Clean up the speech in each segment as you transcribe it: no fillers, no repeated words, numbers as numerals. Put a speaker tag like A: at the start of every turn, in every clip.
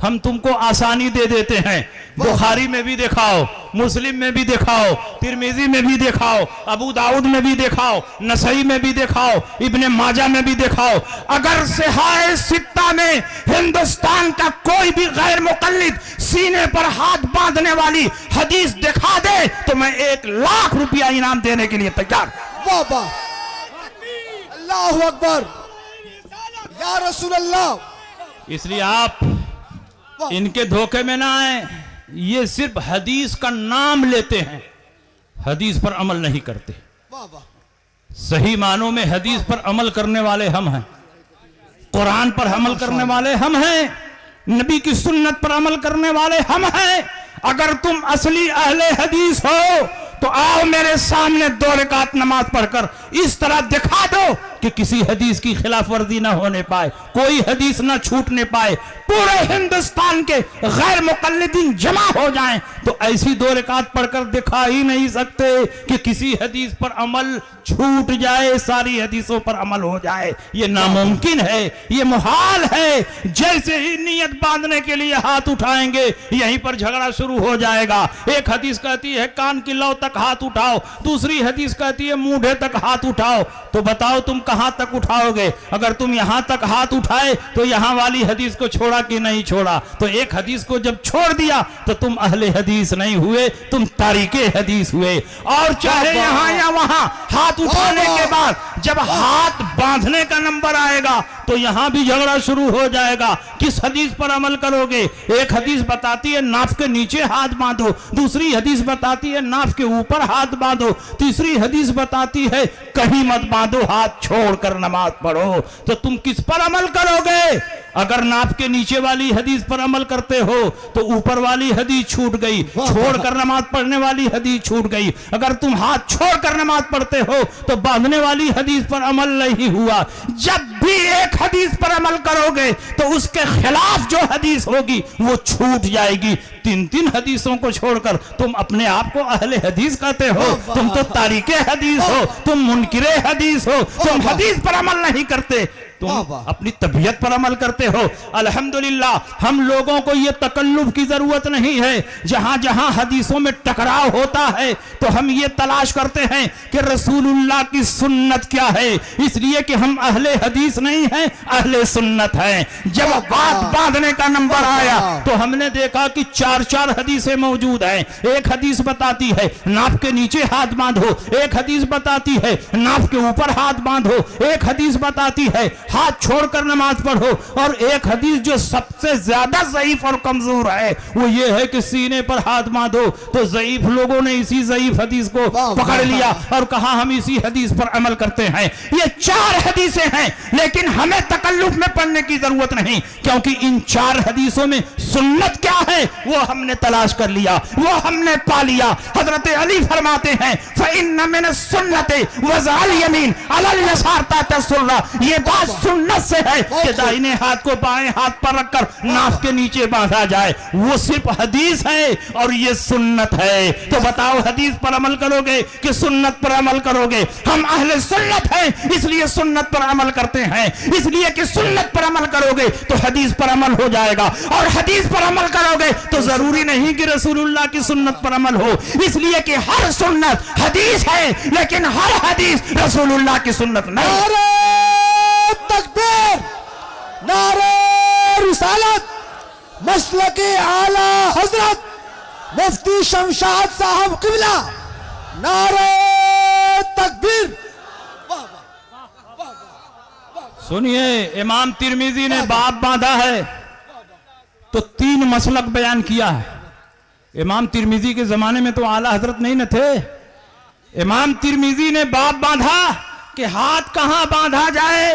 A: हम तुमको आसानी दे देते हैं। बुखारी में भी दिखाओ, मुस्लिम में भी दिखाओ, तिरमिजी में भी दिखाओ, अबू दाऊद में भी दिखाओ, नसई में भी दिखाओ, इब्ने माजा में भी दिखाओ। अगर सिहाए सित्ता में हिंदुस्तान का कोई भी गैर मुकल्लिद सीने पर हाथ बांधने वाली हदीस दिखा दे तो मैं 1 लाख रुपया इनाम देने के लिए तैयार।
B: वाह वाह, अल्लाहु अकबर, या रसूल अल्लाह।
A: इसलिए आप इनके धोखे में ना आए। ये सिर्फ हदीस का नाम लेते हैं, हदीस पर अमल नहीं करते। सही मानों में हदीस पर अमल करने वाले हम हैं, कुरान पर अमल करने वाले हम हैं, नबी की सुन्नत पर अमल करने वाले हम हैं। अगर तुम असली अहले हदीस हो तो आओ मेरे सामने 2 रकात नमाज पढ़कर इस तरह दिखा दो कि किसी हदीस की खिलाफ वर्जी ना होने पाए, कोई हदीस ना छूटने पाए, पूरे हिंदुस्तान के गैर मुकल्लिदीन जमा हो जाएं तो ऐसी 2 रकात पढ़कर दिखा ही नहीं सकते कि किसी हदीस पर अमल छूट जाए, सारी हदीसों पर अमल हो जाए। ये नामुमकिन है, ये मुहाल है। जैसे ही नियत बांधने के लिए हाथ उठाएंगे यहीं पर झगड़ा शुरू हो जाएगा। एक हदीस कहती है कान की लौ तक हाथ उठाओ, दूसरी हदीस कहती है मूढ़े तक हाथ उठाओ। तो बताओ तुम कहां तक उठाओगे? अगर तुम यहां तक हाथ उठाए तो यहां वाली हदीस को छोड़ा कि नहीं छोड़ा? तो एक हदीस को जब छोड़ दिया तो तुम अहले हदीस नहीं हुए, तुम तारीके हदीस हुए। और चाहे यहां या वहां हाथ उठाने के बाद जब हाथ बांधने का नंबर आएगा तो यहां भी झगड़ा शुरू हो जाएगा। किस हदीस पर अमल करोगे? एक हदीस बताती है नाफ के नीचे हाथ बांधो, दूसरी हदीस बताती है नाफ के ऊपर हाथ बांधो, तीसरी हदीस बताती है कहीं मत बांधो, हाथ छोड़कर नमाज पढ़ो। तो तुम किस पर अमल करोगे? अगर नाफ के नीचे वाली हदीस पर अमल करते हो तो ऊपर वाली हदीस छूट गई, छोड़कर नमाज पढ़ने वाली हदीस छूट गई। अगर तुम हाथ छोड़कर नमाज पढ़ते हो तो बांधने वाली हदीस पर अमल नहीं हुआ। जब भी एक हदीस पर अमल करोगे तो उसके खिलाफ जो हदीस होगी वो छूट जाएगी। 3 हदीसों को छोड़कर तुम अपने आप को अहले हदीस कहते हो? तुम तो तारीके हदीस हो, तुम मुनकिरे हदीस हो, तुम हदीस पर अमल नहीं करते, तुम अपनी तबीयत पर अमल करते हो। अल्हम्दुलिल्लाह हम लोगों को यह तकल्लुफ की जरूरत नहीं है। जहां जहां हदीसों में टकराव होता है तो हम ये तलाश करते हैं कि रसूलुल्लाह की सुन्नत क्या है, इसलिए कि हम अहले हदीस नहीं हैं, अहले सुन्नत हैं। जब बात बांधने का नंबर आया तो हमने देखा कि 4 हदीसें मौजूद हैं। एक हदीस बताती है नाफ के नीचे हाथ बांधो, एक हदीस बताती है नाफ के ऊपर हाथ बांधो, एक हदीस बताती है हाथ छोड़कर नमाज पढ़ो, और एक हदीस जो सबसे ज्यादा ज़ईफ और कमजोर है वो ये है कि सीने पर हाथ बांधो। तो ज़ईफ लोगों ने इसी ज़ईफ हदीस को पकड़ लिया और कहा हम इसी हदीस पर अमल करते हैं। ये 4 हदीसें हैं, लेकिन हमें तकल्लुफ में पढ़ने की जरूरत नहीं, क्योंकि इन 4 हदीसों में सुन्नत क्या है वो हमने तलाश कर लिया, वो हमने पा लिया। हजरत अली फरमाते हैं फ़इन्न मिन सुन्नति वज़अल यमीन अलल यसार तसुल्ला। ये बात सुन्नत से है कि दाहिने हाथ को बाएं हाथ पर रखकर नाफ के नीचे बांधा जाए, वो सिर्फ हदीस है और ये सुन्नत है। तो बताओ हदीस पर अमल करोगे कि सुन्नत पर अमल करोगे? हम अहले सुन्नत हैं इसलिए सुन्नत पर अमल करते हैं, इसलिए कि सुन्नत पर अमल करोगे तो हदीस पर अमल हो जाएगा, और हदीस पर अमल करोगे तो जरूरी नहीं कि रसूलुल्लाह की सुन्नत पर अमल हो, इसलिए कि हर सुन्नत हदीस है लेकिन हर हदीस रसूलुल्लाह की सुन्नत नहीं।
B: तकबीर, नारे रिसालत, मसलके आला हजरत मुफ्ती शमशाद साहब किबला, नारे तकबीर।
A: सुनिए, इमाम तिरमिजी ने बाप बांधा है तो 3 मसलक बयान किया है। इमाम तिरमिजी के जमाने में तो आला हजरत नहीं न थे। इमाम तिरमिजी ने बाप बांधा कि हाथ कहां बांधा जाए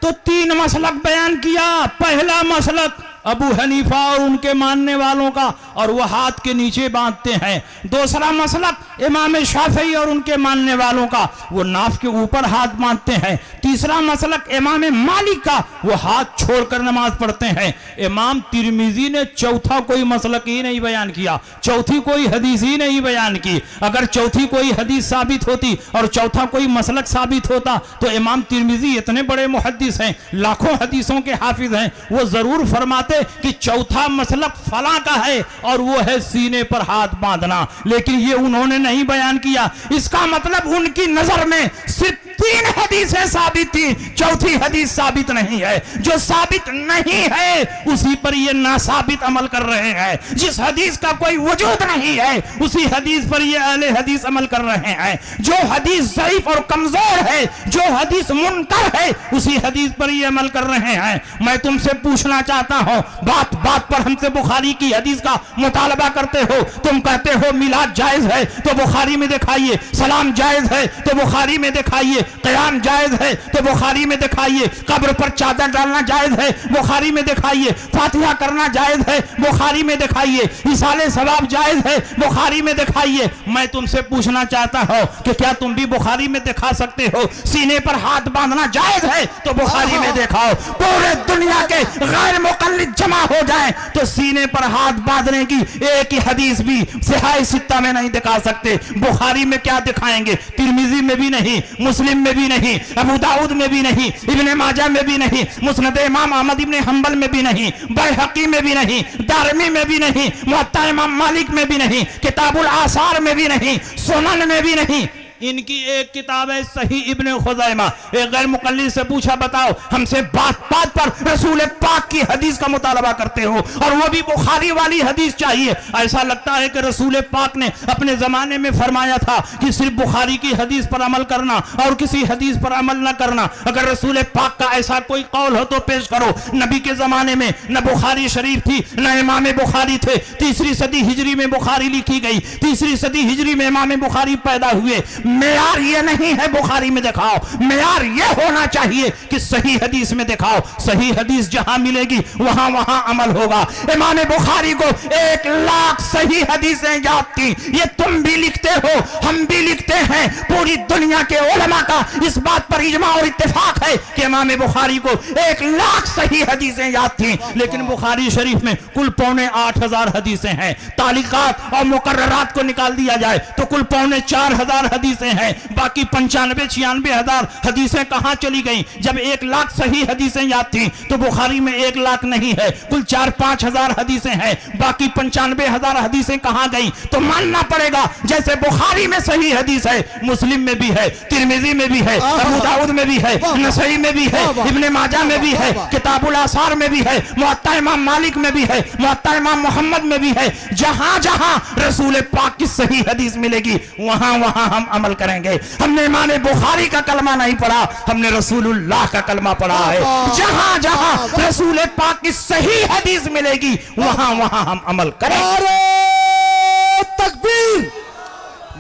A: तो 3 मसलक बयान किया। पहला मसलक अबू हनीफा और उनके मानने वालों का, और वो हाथ के नीचे बांधते हैं। दूसरा मसलक इमाम शाफई और उनके मानने वालों का, वो नाफ के ऊपर हाथ बांधते हैं। तीसरा मसलक इमाम मालिक का, वो हाथ छोड़कर नमाज पढ़ते हैं। इमाम तिरमिजी ने चौथा कोई मसलक ही नहीं बयान किया, चौथी कोई हदीस ही नहीं बयान की। अगर चौथी कोई हदीस साबित होती और चौथा कोई मसलक साबित होता तो इमाम तिरमिजी इतने बड़े मुहद्दिस हैं, लाखों हदीसों के हाफिज हैं, वो जरूर फरमाते दे कि चौथा मसलक फला का है और वो है सीने पर हाथ बांधना, लेकिन ये उन्होंने नहीं बयान किया। इसका मतलब उनकी नजर में सिर्फ 3 हदीसें साबित थी, चौथी हदीस साबित नहीं है। जो साबित नहीं है उसी पर ये नासाबित अमल कर रहे हैं। जिस हदीस का कोई वजूद नहीं है उसी हदीस पर ये अहले हदीस अमल कर रहे हैं। जो हदीस ज़ईफ और कमजोर है, जो हदीस मुनकर है, उसी हदीस पर ये अमल कर रहे हैं। मैं तुमसे पूछना चाहता हूं, बात बात पर हमसे बुखारी की हदीस का मुतालबा करते हो। तुम कहते हो मिलाद जायज है तो बुखारी में दिखाइए, सलाम जायज है तो बुखारी में दिखाइए, क़याम जायज है तो बुखारी में दिखाइए, कब्र पर चादर डालना जायज है बुखारी में दिखाइए, फातिहा करना जायज है बुखारी में दिखाइए, इसाले सवाब जायज है बुखारी में दिखाइए। मैं तुमसे पूछना चाहता हूं कि क्या तुम भी बुखारी में दिखा सकते हो सीने पर हाथ बांधना जायज है तो बुखारी में दिखाओ। पूरे दुनिया के गैर मुक़ल्लिद जमा हो जाए तो सीने पर हाथ बांधने की एक ही हदीस भी सिहाह सित्ता में नहीं दिखा सकते। बुखारी में क्या दिखाएंगे? तिरमिजी में भी नहीं, मुस्लिम में भी नहीं, अबू दाऊद में भी नहीं, इब्ने माजा में भी नहीं, मुस्नद इमाम अहमद इब्ने हंबल में भी नहीं, बैहक़ी में भी नहीं, दारमी में भी नहीं, मुअत्ता इमाम मालिक में भी नहीं, किताबुल आसार में भी नहीं, सुनन में भी नहीं। इनकी एक किताब है सही इब्ने खुज़ैमा। एक गैर मुक़ल्लिद से पूछा, बताओ हमसे बात बात पर रसूल पाक की हदीस का मुतालबा करते हो और वो भी बुखारी वाली हदीस चाहिए। ऐसा लगता है कि रसूल पाक ने अपने जमाने में फरमाया था कि सिर्फ बुखारी की हदीस पर अमल करना और किसी हदीस पर अमल न करना। अगर रसूल पाक का ऐसा कोई कौल हो तो पेश करो। नबी के जमाने में न बुखारी शरीफ थी न इमाम बुखारी थे। 3री सदी हिजरी में बुखारी लिखी गई, 3री सदी हिजरी में इमाम बुखारी पैदा हुए। मेयार ये नहीं है बुखारी में दिखाओ, मेयार ये होना चाहिए कि सही हदीस में दिखाओ। सही हदीस जहां मिलेगी वहां वहां अमल होगा। इमाम बुखारी को 1 लाख सही हदीसें याद थी। ये तुम भी लिखते हो, हम भी लिखते हैं। पूरी दुनिया के उलमा का इस बात पर इजमा और इत्तेफाक है कि इमाम बुखारी को 1 लाख सही हदीसें याद थी। लेकिन बुखारी शरीफ में कुल 8,500 हदीसें हैं। तालिकात और मुकर्ररात को निकाल दिया जाए तो कुल 4,500 हदीसें हैं। बाकी 95-96 हजार हदीसें कहां चली गई? जब 1 लाख सही हदीसें याद थी तो बुखारी में 1 लाख नहीं है, कुल 4-5 हजार हदीसें हैं। बाकी 95 हजार हदीसें कहां गई? तो मानना पड़ेगा जैसे बुखारी में सही हदीस है, मुस्लिम में भी है, तिरमिजी में भी है, अबू दाऊद में भी है, नसई में भी है, इब्ने माजा में भी है, किताबुल आसार में भी है, मुअत्ता इमाम मालिक में भी है, मुअत्ता इमाम मोहम्मद में भी है। जहां जहां रसूल पाक की सही हदीस मिलेगी वहां वहां हम अमल करेंगे। हमने इमाम बुखारी का कलमा नहीं पढ़ा, हमने रसूलुल्लाह का कलमा पढ़ा है। जहां जहां रसूल पाक की सही हदीस मिलेगी वहां वहां हम अमल करेंगे।
B: नारे तकबीर,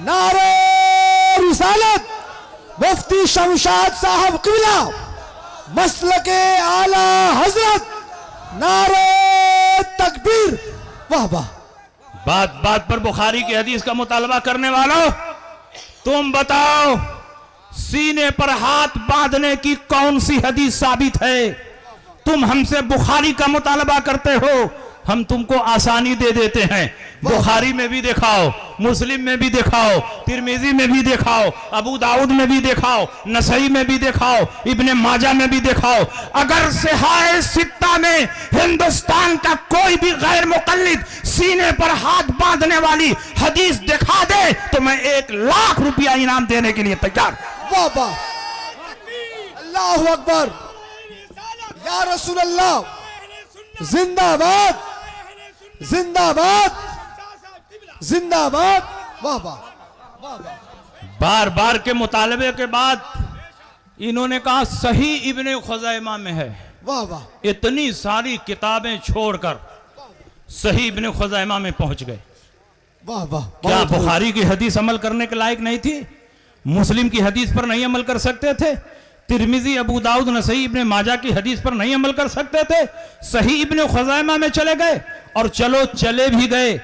B: नारे रिसालत, मुफ्ती शमशाद साहब क़िबला, मसलके आला हजरत, नारे तकबीर। वाह वाह।
A: बात बात पर बुखारी की हदीस का मुतालबा करने वालों, तुम बताओ सीने पर हाथ बांधने की कौन सी हदीस साबित है? तुम हमसे बुखारी का मुतालबा करते हो, हम तुमको आसानी दे देते हैं। बुखारी में भी दिखाओ, मुस्लिम में भी दिखाओ, तिरमिजी में भी दिखाओ, अबू दाऊद में भी दिखाओ, नसई में भी दिखाओ, इब्ने माजा में भी दिखाओ। अगर सिहाह सित्ता में हिंदुस्तान का कोई भी गैर मुक़ल्लिद सीने पर हाथ बांधने वाली हदीस दिखा दे तो मैं 1 लाख रुपया इनाम देने के लिए तैयार।
B: वाह वाह, अल्लाहु अकबर, या रसूल अल्लाह, जिंदाबाद जिंदाबाद जिंदाबाद। वाह वाह वाह वाह।
A: बार बार के मुतालबे के बाद इन्होंने कहा सही इब्ने खुज़ैमा में है।
B: वाह वाह।
A: इतनी सारी किताबें छोड़कर सही इब्ने खुज़ैमा में पहुंच गए।
B: वाह वाह।
A: क्या बुखारी की हदीस अमल करने के लायक नहीं थी? मुस्लिम की हदीस पर नहीं अमल कर सकते थे? तिरमिजी, अबू दाऊद, नसई, इब्ने माजा की हदीस पर नहीं अमल कर सकते थे? सही इब्ने खुज़ैमा में चले गए और चलो चले भी गए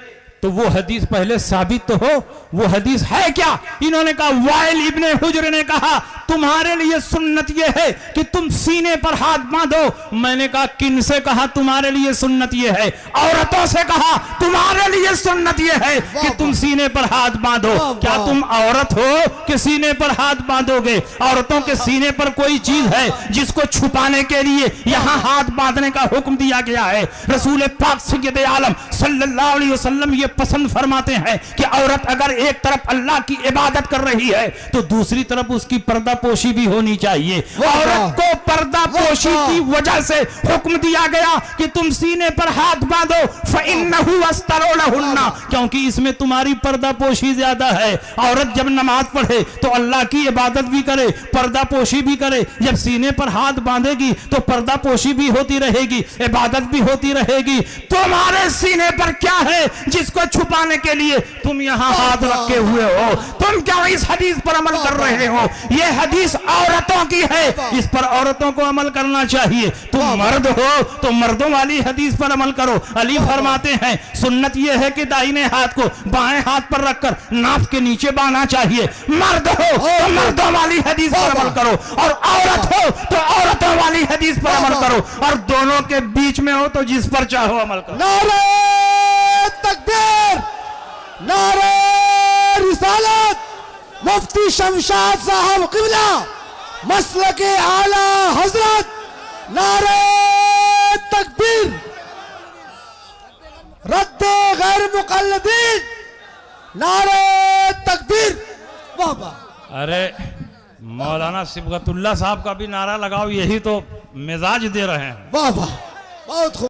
A: तो वो हदीस पहले साबित तो हो, वो हदीस है क्या? इन्होंने कहा, वाइल इब्ने हुज्र ने कहा तुम्हारे लिए सुन्नत ये है कि तुम सीने पर हाथ बांधो। मैंने कहा किन से कहा तुम्हारे लिए सुन्नत ये है? औरतों से कहा तुम्हारे लिए सुन्नत ये है कि तुम सीने पर हाथ बांधो। क्या तुम औरत हो कि सीने पर हाथ बांधोगे? औरतों के सीने पर कोई चीज है जिसको छुपाने के लिए यहां हाथ बांधने का हुक्म दिया गया है? रसूल पाक सय्यद आलम सल्लल्लाहु अलैहि वसल्लम ये पसंद फरमाते हैं कि औरत अगर एक तरफ अल्लाह की इबादत कर रही है तो दूसरी तरफ उसकी पर्दा पोशी भी होनी चाहिए। औरत को पर्दा पोशी की वजह से हुक्म दिया गया कि तुम सीने पर हाथ बांधो, फइन्नहु अस्तरू लहुन्ना, क्योंकि इसमें तुम्हारी पर्दा पोशी ज्यादा है। औरत जब नमाज पढ़े तो अल्लाह की इबादत भी करे, पर्दा पोशी भी करे। जब सीने पर हाथ बांधेगी तो पर्दा पोशी भी होती रहेगी, इबादत भी होती रहेगी। तुम्हारे सीने पर क्या है जिसको छुपाने के लिए तुम यहां हाथ रखे हुए हो? तुम क्यों इस हदीस पर अमल कर रहे हो? यह हदीस औरतों की है, इस पर औरतों को अमल करना चाहिए। तुम मर्द हो तो मर्दों वाली हदीस पर अमल करो। अली फरमाते हैं सुन्नत यह है कि दाहिने हाथ को बाएं हाथ पर रखकर नाफ के नीचे बांधना चाहिए। मर्द हो तो मर्दों वाली हदीस पर अमल करो, और औरत हो तो औरतों वाली हदीस पर अमल करो, और दोनों के बीच में हो तो जिस पर चाहो अमल करो।
B: नारे तकबीर, नारे रिसालत, मुफ्ती शमशाद साहब क़िबला, मसलके आला हजरत, नारे तकबीर, रद्दे गैर मुक़ल्लिदीन, नारे तकबीर। वाह वाह।
A: अरे मौलाना सिबगतुल्लाह साहब का भी नारा लगाओ, यही तो मिजाज दे रहे हैं।
B: वाह वाह, बहुत खूब।